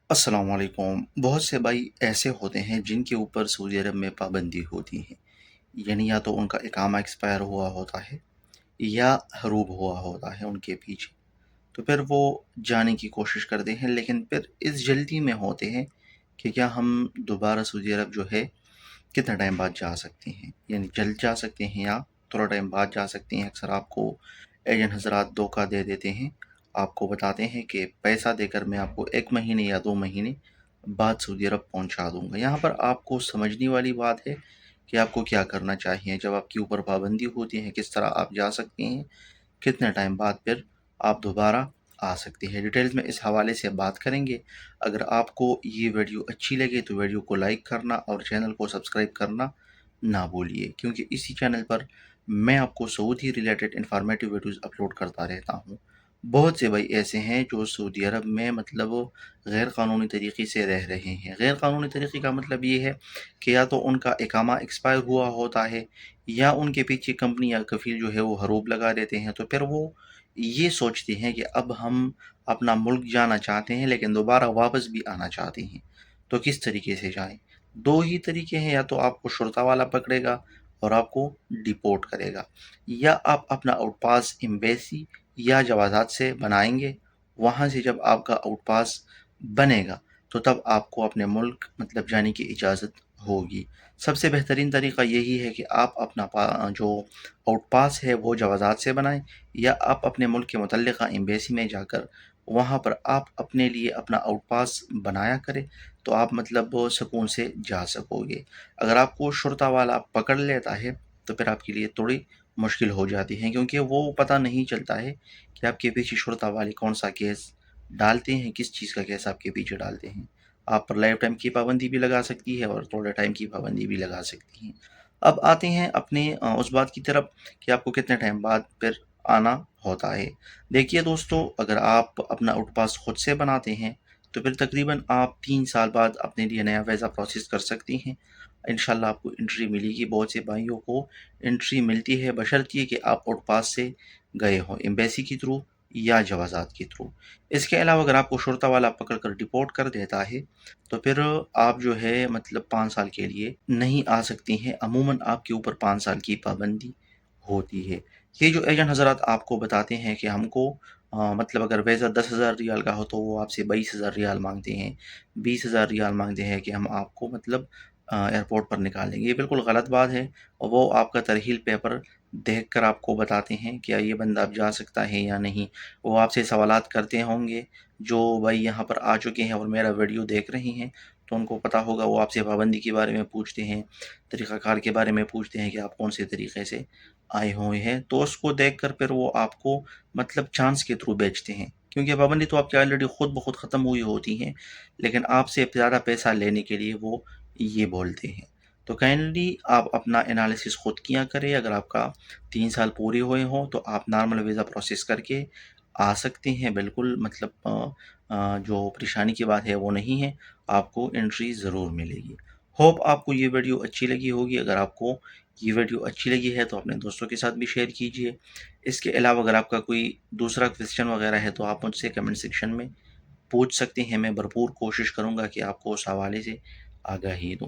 अस्सलाम वालेकुम। बहुत से भाई ऐसे होते हैं जिनके ऊपर सऊदी अरब में पाबंदी होती है। यानी या तो उनका इकामा एक्सपायर हुआ होता है या हरूब हुआ होता है उनके पीछे। तो फिर वो जाने की कोशिश करते हैं, लेकिन फिर इस जल्दी में होते हैं कि क्या हम दोबारा सऊदी अरब जो है कितना टाइम बाद जा सकते हैं, यानी जल्द जा सकते हैं या थोड़ा टाइम बाद जा सकते हैं। अक्सर आपको एजेंट हजरात धोखा दे देते हैं, आपको बताते हैं कि पैसा देकर मैं आपको 1 महीने या 2 महीने बाद सऊदी अरब पहुंचा दूंगा। यहाँ पर आपको समझने वाली बात है कि आपको क्या करना चाहिए जब आपके ऊपर पाबंदी होती है, किस तरह आप जा सकते हैं, कितने टाइम बाद फिर आप दोबारा आ सकते हैं। डिटेल्स में इस हवाले से बात करेंगे। अगर आपको ये वीडियो अच्छी लगे तो वीडियो को लाइक करना और चैनल को सब्सक्राइब करना ना भूलिए, क्योंकि इसी चैनल पर मैं आपको Saudi related informative videos upload करता रहता हूँ। बहुत से भाई ऐसे हैं जो सऊदी अरब में मतलब गैर कानूनी तरीके से रह रहे हैं। गैर कानूनी तरीके का मतलब ये है कि या तो उनका इकामा एक्सपायर हुआ होता है या उनके पीछे कंपनी या कफील जो है वो हरूब लगा देते हैं। तो फिर वो ये सोचते हैं कि अब हम अपना मुल्क जाना चाहते हैं लेकिन दोबारा वापस भी आना चाहते हैं, तो किस तरीके से जाएं। दो ही तरीके हैं, या तो आपको शुरता वाला पकड़ेगा और आपको डिपोर्ट करेगा, या आप अपना आउटपास एम्बेसी या जवाजात से बनाएंगे। वहाँ से जब आपका आउटपास बनेगा तो तब आपको अपने मुल्क मतलब जाने की इजाज़त होगी। सबसे बेहतरीन तरीका यही है कि आप अपना जो आउटपास है वो जवाजात से बनाएं, या आप अपने मुल्क के मुतल्लिका एम्बेसी में जाकर वहाँ पर आप अपने लिए अपना आउटपास बनाया करें, तो आप मतलब सुकून से जा सकोगे। अगर आपको शुरता वाला पकड़ लेता है तो फिर आपके लिए थोड़ी मुश्किल हो जाती है, क्योंकि वो पता नहीं चलता है कि आपके पीछे शुरता वाले कौन सा केस डालते हैं, किस चीज़ का केस आपके पीछे डालते हैं। आप पर लाइफ टाइम की पाबंदी भी लगा सकती है और थोड़े टाइम की पाबंदी भी लगा सकती है। अब आते हैं अपने उस बात की तरफ कि आपको कितने टाइम बाद फिर आना होता है। देखिए दोस्तों, अगर आप अपना आउटपास खुद से बनाते हैं तो फिर तकरीबन आप 3 साल बाद अपने लिए नया वीज़ा प्रोसेस कर सकती हैं। इंशाल्लाह आपको एंट्री मिलेगी। बहुत से भाइयों को एंट्री मिलती है बशर्ते कि आप आउटपास से गए हों, एम्बेसी के थ्रू या जवाजात के थ्रू। इसके अलावा अगर आपको शुरता वाला पकड़ कर डिपोर्ट कर देता है तो फिर आप जो है मतलब 5 साल के लिए नहीं आ सकती हैं। अमूमन आपके ऊपर 5 साल की पाबंदी होती है। ये जो एजेंट हजरात आपको बताते हैं कि हमको मतलब अगर वैसा 10,000 रियाल का हो तो वो आपसे 22,000 रियाल मांगते हैं, 20,000 रियाल मांगते हैं कि हम आपको मतलब एयरपोर्ट पर निकालेंगे। ये बिल्कुल गलत बात है। और वो आपका तरहील पेपर देख कर आपको बताते हैं क्या ये बंदा अब जा सकता है या नहीं। वो आपसे सवालात करते होंगे। जो भाई यहाँ पर आ चुके हैं और मेरा वीडियो देख रहे हैं तो उनको पता होगा, वो आपसे पाबंदी के बारे में पूछते हैं, तरीक़ाकार के बारे में पूछते हैं कि आप कौन से तरीक़े से आए हुए हैं। तो उसको देख कर फिर वो आपको मतलब चांस के थ्रू बेचते हैं, क्योंकि पाबंदी तो आपकी ऑलरेडी खुद ब खुद ख़त्म हुई होती हैं, लेकिन आपसे ज़्यादा पैसा लेने के लिए वो ये बोलते हैं। तो काइंडली आप अपना एनालिसिस खुद किया करें। अगर आपका 3 साल पूरे हुए हों तो आप नॉर्मल वीज़ा प्रोसेस करके आ सकते हैं। बिल्कुल मतलब जो परेशानी की बात है वो नहीं है, आपको एंट्री ज़रूर मिलेगी। होप आपको ये वीडियो अच्छी लगी होगी। अगर आपको ये वीडियो अच्छी लगी है तो अपने दोस्तों के साथ भी शेयर कीजिए। इसके अलावा अगर आपका कोई दूसरा क्वेश्चन वगैरह है तो आप मुझसे कमेंट सेक्शन में पूछ सकते हैं। मैं भरपूर कोशिश करूँगा कि आपको उस हवाले से आगाही दूँ।